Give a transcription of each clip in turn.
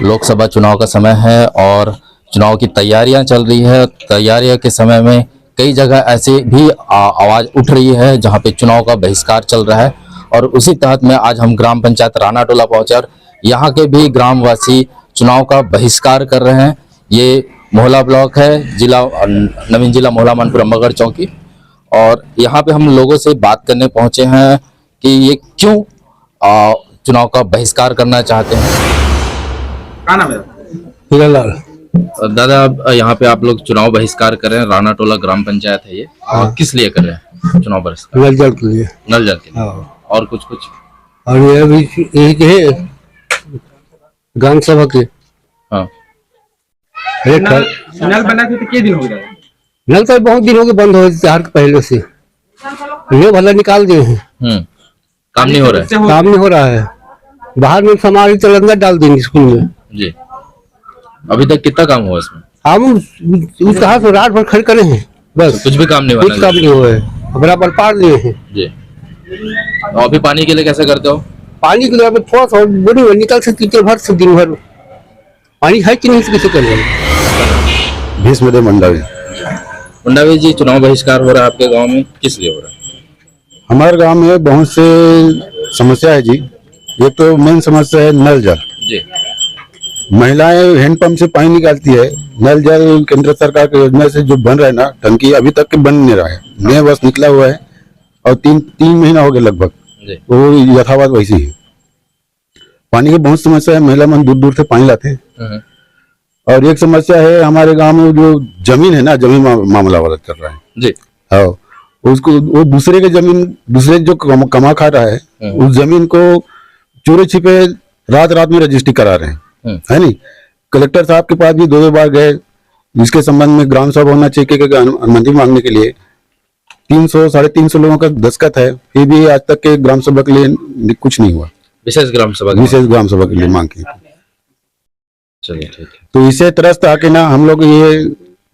लोकसभा चुनाव का समय है और चुनाव की तैयारियां चल रही है। तैयारियों के समय में कई जगह ऐसे भी आवाज उठ रही है जहां पे चुनाव का बहिष्कार चल रहा है और उसी तहत में आज हम ग्राम पंचायत राणा टोला पहुंचे और यहाँ के भी ग्रामवासी चुनाव का बहिष्कार कर रहे हैं। ये मोहला ब्लॉक है, जिला नवीन जिला मोहला मानपुर अम्बागढ़ चौकी, और यहाँ पे हम लोगों से बात करने पहुंचे हैं कि ये क्यों चुनाव का बहिष्कार करना चाहते हैं। क्या नाम है? हीरालाल। दादा, यहाँ पे आप लोग चुनाव बहिष्कार कर रहे हैं, राणा टोला ग्राम पंचायत है ये, और किस लिए कर रहे हैं चुनाव बहिष्कार? नल जल के लिए। नल जल के लिए। हाँ। और कुछ और ये भी एक है ग्राम सभा के। हाँ। नल बना के कितने दिन हो गए? नल तो बहुत दिन हो गए बंद हो, त्योहार के पहले से ये भला निकाल दिए हैं। काम नहीं हो रहा है। काम नहीं हो रहा है। बाहर में सामान चल अंदर डाल देंगे स्कूल में जी। अभी तक कितना काम हुआ इसमें? हम उसका हाथ में रात भर खड़े करे हैं, बस तो कुछ भी काम नहीं हुआ। कुछ काम नहीं हुआ है, बराबर पार दिए हैं जी। और अभी पानी के लिए कैसे करते हो? पानी के लिए थोड़ा सा बड़ी निकल सकती है भर से दिन भर पानी है कि नहीं कैसे करेंगे। भीष्मदेव मंडावी। मंडावी जी, चुनाव बहिष्कार हो रहा है आपके गांव में, किस लिए हो रहा है? हमारे गांव में बहुत से समस्या है जी। एक तो मेन समस्या है नल जल जी। महिलाएं हैंडपंप से पानी निकालती है। नल जल केंद्र सरकार की योजना से जो बन रहा है ना टंकी, अभी तक के बन नहीं रहा है। नया बस निकला हुआ है और तीन महीना हो गया लगभग, वो यथावत वैसी है। पानी की बहुत समस्या है, महिला मन दूर दूर से पानी लाते हैं। और एक समस्या है हमारे गांव में जो जमीन है ना, जमीन मामला वाला चल रहा है जी। हाँ, उसको वो दूसरे के जमीन, दूसरे जो कमा खा रहा है उस जमीन को चोरी छिपे रात रात में रजिस्ट्री करा रहे हैं, है नहीं। कलेक्टर साहब के पास भी दो बार गए, जिसके संबंध में ग्राम सभा होना चाहिए कि अनुमति मांगने के लिए 300-350 लोगों का दस्तखत है, फिर भी आज तक के ग्राम सभा के लिए कुछ नहीं हुआ। विशेष ग्राम सभा के लिए मांग की। चलिए ठीक है। तो इसे त्रस्त आके ना हम लोग ये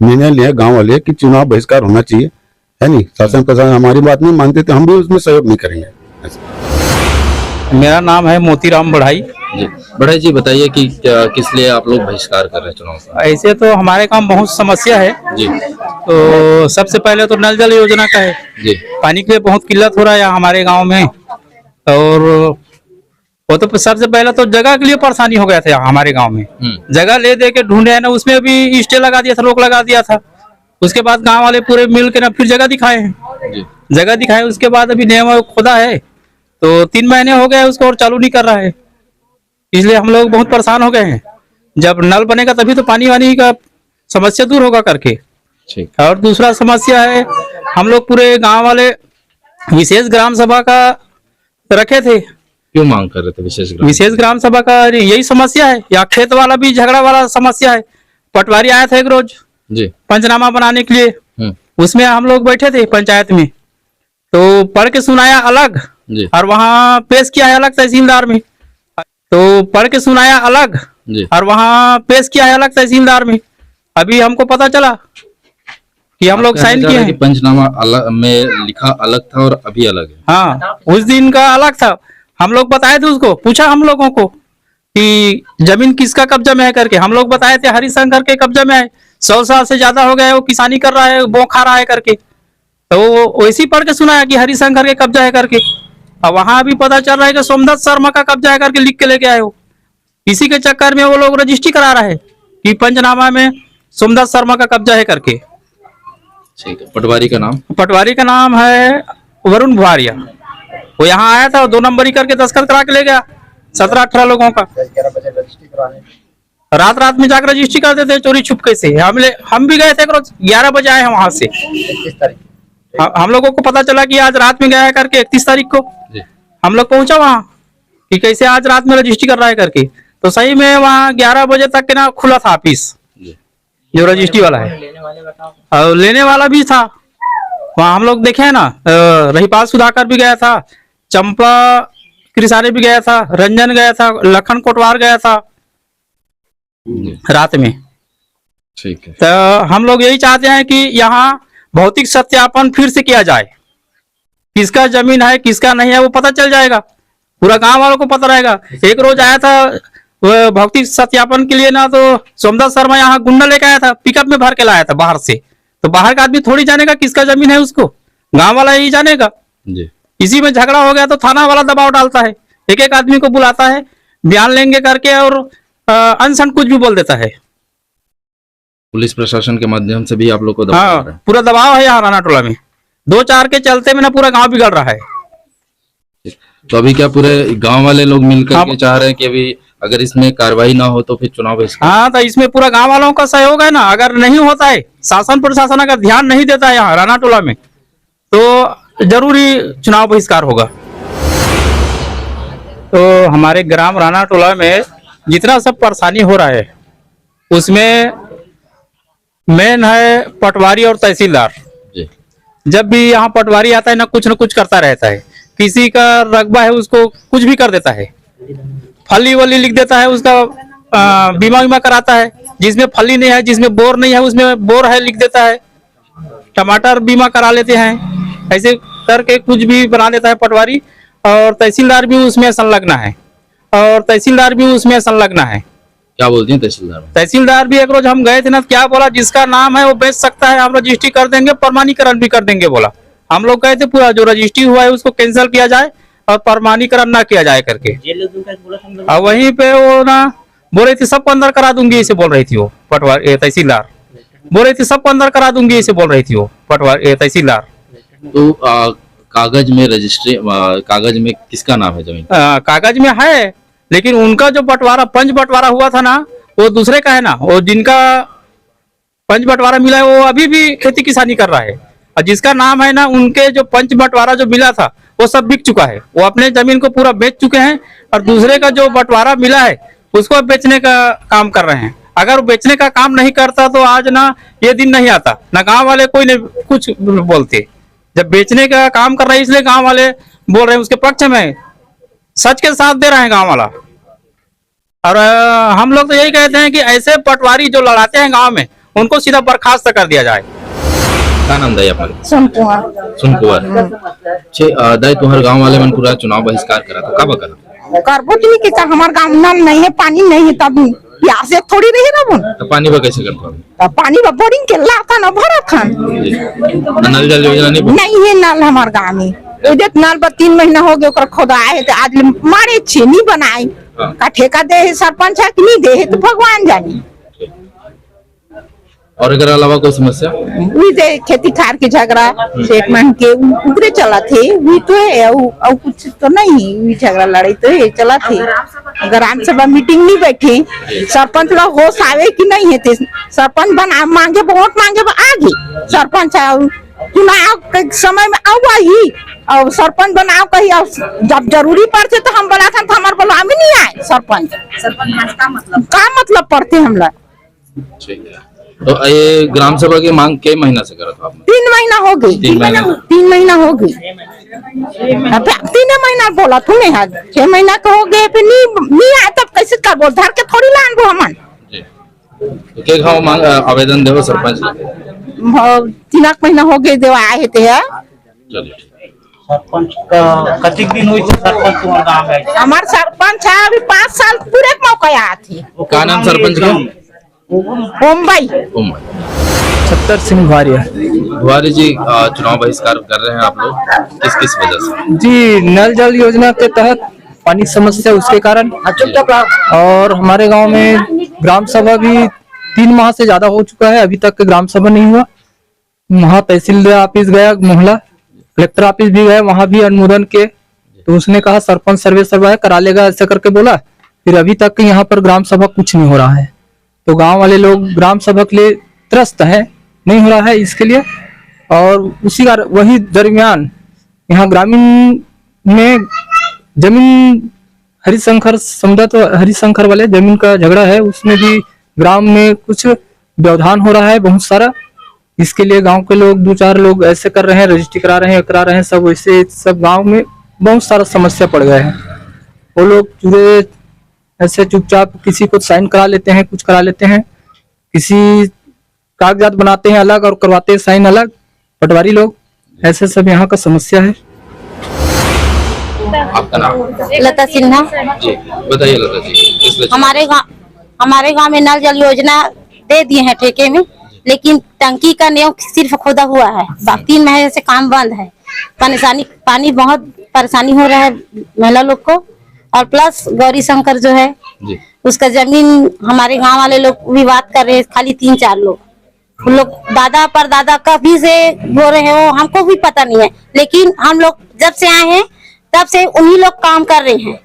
निर्णय लिया गांव वाले कि चुनाव बहिष्कार होना चाहिए, है नहीं। शासन प्रशासन हमारी बात नहीं मानते तो हम भी उसमें सहयोग नहीं करेंगे। मेरा नाम है मोतीराम बढ़ाई जी। बढ़ाई जी, बताइए कि किस लिए आप लोग बहिष्कार कर रहे हैं चुनाव का? ऐसे तो हमारे काम बहुत समस्या है जी। तो सबसे पहले तो नल जल योजना का है जी। पानी के लिए बहुत किल्लत हो रहा है यहाँ हमारे गांव में, और वो तो सबसे पहले तो जगह के लिए परेशानी हो गया था यहाँ हमारे गांव में। जगह ले दे के ढूंढे है ना, उसमें भी स्टे लगा दिया था, रोक लगा दिया था। उसके बाद गांव वाले पूरे मिल के ना फिर जगह दिखाए हैं। जगह दिखाए उसके बाद अभी नियम खोदा है तो 3 महीने हो गए उसको और चालू नहीं कर रहा है, इसलिए हम लोग बहुत परेशान हो गए हैं। जब नल बनेगा तभी तो पानी वानी का समस्या दूर होगा करके। और दूसरा समस्या है, हम लोग पूरे गांव वाले विशेष ग्राम सभा का रखे थे। क्यों मांग कर रहे थे विशेष ग्राम सभा का? यही समस्या है, या खेत वाला भी झगड़ा वाला समस्या है। पटवारी आया था एक रोज जी पंचनामा बनाने के लिए, उसमें हम लोग बैठे थे पंचायत में, तो पढ़ के सुनाया अलग जी। और वहाँ पेश किया है अलग तहसीलदार में। तो पढ़ के सुनाया अलग जी। और वहाँ पेश किया है अलग तहसीलदार में। अभी हमको पता चला कि हम लोग साइन किए हैं। पंचनामा अलग में लिखा अलग था और अभी अलग है। हाँ, उस दिन का अलग था। हम लोग बताए थे, उसको पूछा हम लोगों को कि जमीन किसका कब्जा में है करके, हम लोग बताए थे हरिशंकर के कब्जा में है, 100 साल से ज्यादा हो गया है, वो किसानी कर रहा है, बो खा रहा है करके। तो वो वैसे पढ़ के सुनाया कि हरिशंकर के कब्जा है करके। और वहां भी पता चल रहा है कि सोमदत्त शर्मा का कब्जा है करके लिख के लेके आए हो। इसी के चक्कर में वो लोग रजिस्ट्री करा रहे हैं कि पंचनामा में सोमदत्त शर्मा का कब्जा है करके। ठीक है। पटवारी का नाम? पटवारी का नाम है वरुण भुआरिया। वो यहाँ आया था, 2 नंबरी करके दस्तखत करा के ले गया 17-18 लोगों का। रात रात में जाकर रजिस्ट्री करते थे चोरी छुपके से। हम भी गए थे 11 बजे आए हैं वहां से। हम लोगों को पता चला कि आज रात में गया है करके 31 तारीख को हम लोग पहुंचा वहां कि कैसे आज रात में रजिस्ट्री कर रहा है करके। तो सही में वहाँ 11 बजे तक के ना खुला था ऑफिस, जो रजिस्ट्री वाला है, और लेने वाला भी था। वहाँ हम लोग देखे है ना, रहीपाल सुधाकर भी गया था, चंपा कृषाने भी गया था, रंजन गया था, लखन कोटवार गया था रात में। ठीक है। तो हम लोग यही चाहते हैं कि यहाँ भौतिक सत्यापन फिर से किया जाए, किसका जमीन है किसका नहीं है वो पता चल जाएगा, पूरा गांव वालों को पता रहेगा। एक रोज आया था तो भौतिक सत्यापन के लिए ना तो सोमदास शर्मा यहाँ गुंडा लेके आया था, पिकअप में भर के लाया था बाहर से। तो बाहर का आदमी थोड़ी जानेगा किसका जमीन है, उसको गांव वाला ही जानेगा जी। इसी में झगड़ा हो गया तो थाना वाला दबाव डालता है, एक एक आदमी को बुलाता है, बयान लेंगे करके, और अनसन कुछ भी बोल देता है। पुलिस प्रशासन के माध्यम से भी आप लोग को दबाव आ रहा हाँ, पूरा दबाव है यहाँ राना टोला में। 2-4 के चलते में ना पूरा गांव बिगड़ रहा है। है। तो अभी क्या पूरे गांव वाले लोग मिलकर हाँ। के चाह रहे हैं कि अभी अगर इसमें कार्रवाई ना हो तो फिर चुनाव बहिष्कार। हाँ, तो इसमें पूरा गांव वालों का सहयोग है ना। अगर नहीं होता है, शासन प्रशासन अगर ध्यान नहीं देता है यहाँ राना टोला में, तो जरूरी चुनाव बहिष्कार होगा। तो हमारे ग्राम राना टोला में जितना सब परेशानी हो रहा है, उसमें मेन है पटवारी और तहसीलदार। जी। जब भी यहाँ पटवारी आता है ना कुछ करता रहता है। किसी का रकबा है उसको कुछ भी कर देता है, फली वली लिख देता है, उसका बीमा कराता है। जिसमें फली नहीं है, जिसमें बोर नहीं है, उसमें बोर है लिख देता है। टमाटर बीमा करा लेते हैं, ऐसे करके कुछ भी बना देता है पटवारी। और तहसीलदार भी उसमें संलग्न है, क्या बोलती हैं तहसीलदार? तहसीलदार भी एक रोज हम गए थे ना, क्या बोला, जिसका नाम है वो बेच सकता है, हम रजिस्ट्री कर देंगे, प्रमाणीकरण भी कर देंगे बोला। हम लोग गए थे, पूरा जो रजिस्ट्री हुआ है उसको कैंसिल किया जाए और प्रमाणीकरण ना किया जाए करके। और वहीं पे वो ना बोल रही थी सबको अंदर करा दूंगी, इसे बोल रही थी वो पटवारी तहसीलदार। बोल रही थी सबको अंदर करा दूंगी, इसे बोल रही थी वो पटवारी तहसीलदार। तो कागज में रजिस्ट्री, कागज में किसका नाम है जमीन? कागज में है, लेकिन उनका जो बंटवारा, पंच बंटवारा हुआ था ना, वो दूसरे का है ना। वो जिनका पंच बंटवारा मिला है वो अभी भी खेती किसानी कर रहा है, और जिसका नाम है ना, उनके जो पंच बंटवारा जो मिला था वो सब बिक चुका है। वो अपने जमीन को पूरा बेच चुके हैं, और दूसरे का जो बंटवारा मिला है उसको बेचने का काम कर रहे हैं। अगर वो बेचने का काम नहीं करता तो आज ना ये दिन नहीं आता, ना गांव वाले कोई नहीं कुछ बोलते। जब बेचने का काम कर रहे हैं इसलिए गांव वाले बोल रहे हैं, उसके पक्ष में सच के साथ दे रहे हैं गांव वाला। और हम लोग तो यही कहते हैं कि ऐसे पटवारी जो लड़ाते हैं गांव में, उनको सीधा बर्खास्त कर दिया जाए। क्या नाम दाई आपका? सुन कुंवर दाई तुम्हारे गांव वाले मन पूरा चुनाव बहिष्कार करा था, कब करा? करबो नहीं कि हमारे गाँव नल नहीं है, पानी नहीं है, तब प्यार से थोड़ी रही ना वो। तो पानी पर कैसे करता? तब पानी पर बोरिंग के लाता ना भरा था। नल जल योजना नहीं है नल हमारे गाँव में। देख नल पर 3 महीना हो गया खोदाए, आज मारे छे नहीं बनाए। का ठेका दे है सरपंच है कि नहीं दे है तो भगवान जाने। और अगर अलावा कोई समस्या? वही दे खेती खार के झगड़ा सेठ मान के उधरे चला थे, वही तो है, और कुछ तो नहीं। वही झगड़ा लड़ाई तो है चला थे। ग्राम सभा मीटिंग नहीं बैठे, सरपंच लोग होश आवे कि नहीं है, सरपंच बना मांगे वोट मांगे आगे सरपंच चुनाव के समय में आवा ही, और सरपंच बनाओ कही, और जब जरूरी पड़ते तो हम बोला था तो हमारे बोला हमें नहीं आए सरपंच का मतलब पड़ते हम लोग। तो ये ग्राम सभा की मांग कई महीना से करा था आपने? 3 महीना हो गई। 3 महीना हो गई। 3 महीना बोला तूने, 6 महीना का हो गए, फिर नहीं आए तब कैसे कर बोल, धर के थोड़ी लान वो हमन। तो के गाँव मांग आवेदन देवो सरपंच? 3 महीना हो गए देवा आए थे। सरपंच का कतिक दिन हुई थी सरपंच तुम्हारे गाँव में? हमारे सरपंच है अभी 5 साल पूरे मौका आया थे। क्या नाम सरपंच का? मुंबई। छत्तर सिंह भारिया। भारी जी, चुनाव बहिष्कार कर रहे हैं आप लोग, किस वजह से? जी, नल जल योजना के तहत पानी समस्या उसके कारण, और हमारे गांव में ग्राम सभा भी 3 माह से ज्यादा हो चुका है, अभी तक ग्राम सभा नहीं हुआ। वहाँ तहसील ऑफिस गया मोहल्ला, कलेक्टर ऑफिस भी गए, वहाँ भी अनुमोदन के, तो उसने कहा सरपंच सर्वे करा लेगा, ऐसा करके बोला। फिर अभी तक यहाँ पर ग्राम सभा कुछ नहीं हो रहा है। तो गांव वाले लोग ग्राम सभा के लिए त्रस्त है, नहीं हो रहा है इसके लिए। और उसी का वही दरमियान यहाँ ग्रामीण में जमीन हरिशंकर समझा, तो हरिशंकर वाले जमीन का झगड़ा है, उसमें भी ग्राम में कुछ व्यवधान हो रहा है बहुत सारा। इसके लिए गांव के लोग 2-4 लोग ऐसे कर रहे हैं, रजिस्ट्री करा रहे हैं सब, वैसे सब गांव में बहुत सारा समस्या पड़ गया है। वो लोग पूरे ऐसे चुपचाप किसी को साइन करा लेते हैं, कुछ करा लेते हैं, किसी कागजात बनाते हैं अलग और करवाते हैं साइन अलग, पटवारी लोग, ऐसे सब यहाँ का समस्या है। आपका नाम? लता सिन्हा। जी बताइए लता जी, किस लिए हमारे गांव में नल जल योजना दे दिए हैं ठेके में, लेकिन टंकी का नेव सिर्फ खोदा हुआ है। 3 महीने से काम बंद है। पानी बहुत परेशानी हो रहा है महिला लोग को। और प्लस गौरी शंकर जो है जी, उसका जमीन हमारे गांव वाले लोग विवाद कर रहे हैं, खाली 3-4 लोग। उन लोग दादा परदादा कभी से हो रहे हो, हमको भी पता नहीं है, लेकिन हम लोग जब से आए हैं तब से उन्हीं लोग काम कर रहे हैं।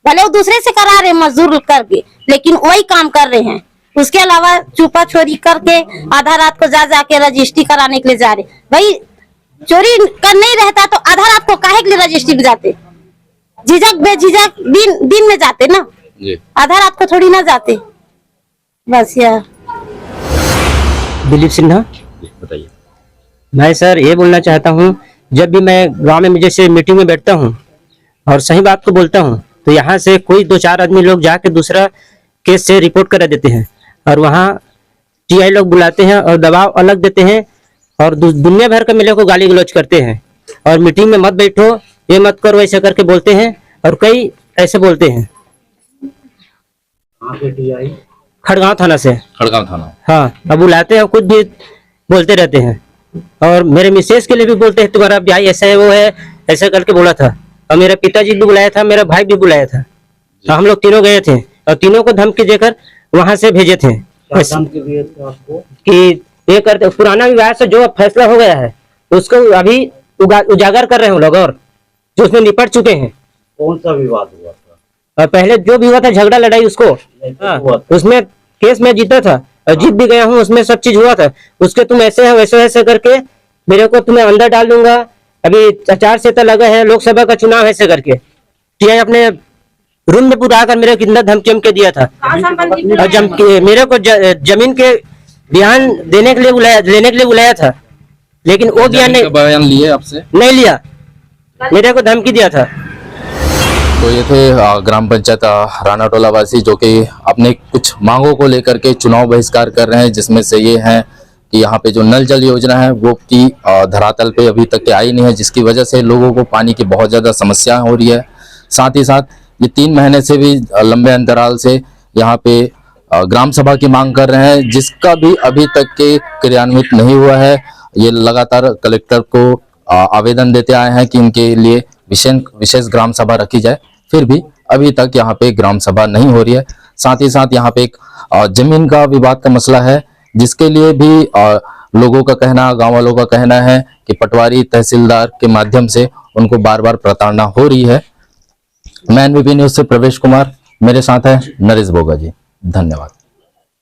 भले वो दूसरे से करा रहे हैं मजदूर करके, लेकिन वही काम कर रहे हैं। उसके अलावा छुपा छोरी करके आधा रात को जा के रजिस्ट्री कराने के लिए जा रहे। भाई चोरी कर नहीं रहता तो आधा रात को काहे के लिए रजिस्ट्री में जाते? झिझक बेझिझक दिन में जाते ना, आधा रात को थोड़ी ना जाते। बस यार। दिलीप सिन्हा। बताइए। मैं सर ये बोलना चाहता हूँ, जब भी मैं गांव में जैसे मीटिंग में बैठता हूँ और सही बात को बोलता हूँ, तो यहाँ से कोई 2-4 आदमी लोग जाके दूसरा केस से रिपोर्ट करा देते हैं और वहाँ टीआई लोग बुलाते हैं और दबाव अलग देते हैं और दुनिया भर के मेले को गाली गलौज करते हैं और मीटिंग में मत बैठो, ये मत करो, ऐसे करके बोलते हैं और कई ऐसे बोलते हैं। खड़गांव थाना से। खड़गांव थाना। हाँ, अब बुलाते हैं, कुछ भी बोलते रहते हैं और मेरे मिसेज के लिए भी बोलते हैं तुम्हारा भाई ऐसा है वो है, ऐसा करके बोला था। और मेरा पिताजी भी बुलाया था, मेरा भाई भी बुलाया था, तो हम लोग तीनों गए थे और तीनों को धमकी देकर वहां से भेजे थे कि ये करते। पुराना विवाद से जो फैसला हो गया है उसको अभी उजागर कर रहे हैं लोग और जो उसमें निपट चुके हैं। कौन सा विवाद हुआ था? और पहले जो भी हुआ था झगड़ा लड़ाई, उसको उसमें केस में जीता था और जीत भी गया हूँ, उसमें सब चीज हुआ था। उसके तुम ऐसे है वैसे ऐसे करके मेरे को तुम्हें अंदर डाल दूंगा। अभी आचार संहिता लगा है, लोकसभा का चुनाव ऐसे करके टीआई अपने रूम में बुला कर मेरे को कितना धमकी के दिया था और मेरे को जमीन के बयान लेने के लिए बुलाया था, लेकिन वो बयान लिए आपसे नहीं लिया, मेरे को धमकी दिया था। तो ये थे ग्राम पंचायत रानाटोला वासी जो कि अपने कुछ मांगों को लेकर के चुनाव बहिष्कार कर रहे हैं, जिसमें से ये है कि यहाँ पे जो नल जल योजना है वो की धरातल पे अभी तक के आई नहीं है, जिसकी वजह से लोगों को पानी की बहुत ज़्यादा समस्या हो रही है। साथ ही साथ ये 3 महीने से भी लंबे अंतराल से यहाँ पे ग्राम सभा की मांग कर रहे हैं, जिसका भी अभी तक के क्रियान्वित नहीं हुआ है। ये लगातार कलेक्टर को आवेदन देते आए हैं कि इनके लिए विशेष ग्राम सभा रखी जाए, फिर भी अभी तक यहाँ पे ग्राम सभा नहीं हो रही है। साथ ही साथ यहाँ पे एक जमीन का विवाद का मसला है, जिसके लिए भी लोगों का कहना, गांव वालों का कहना है कि पटवारी तहसीलदार के माध्यम से उनको बार बार प्रताड़ना हो रही है। मैं एनवीपी न्यूज से प्रवेश कुमार, मेरे साथ है नरेश बोगा जी। धन्यवाद।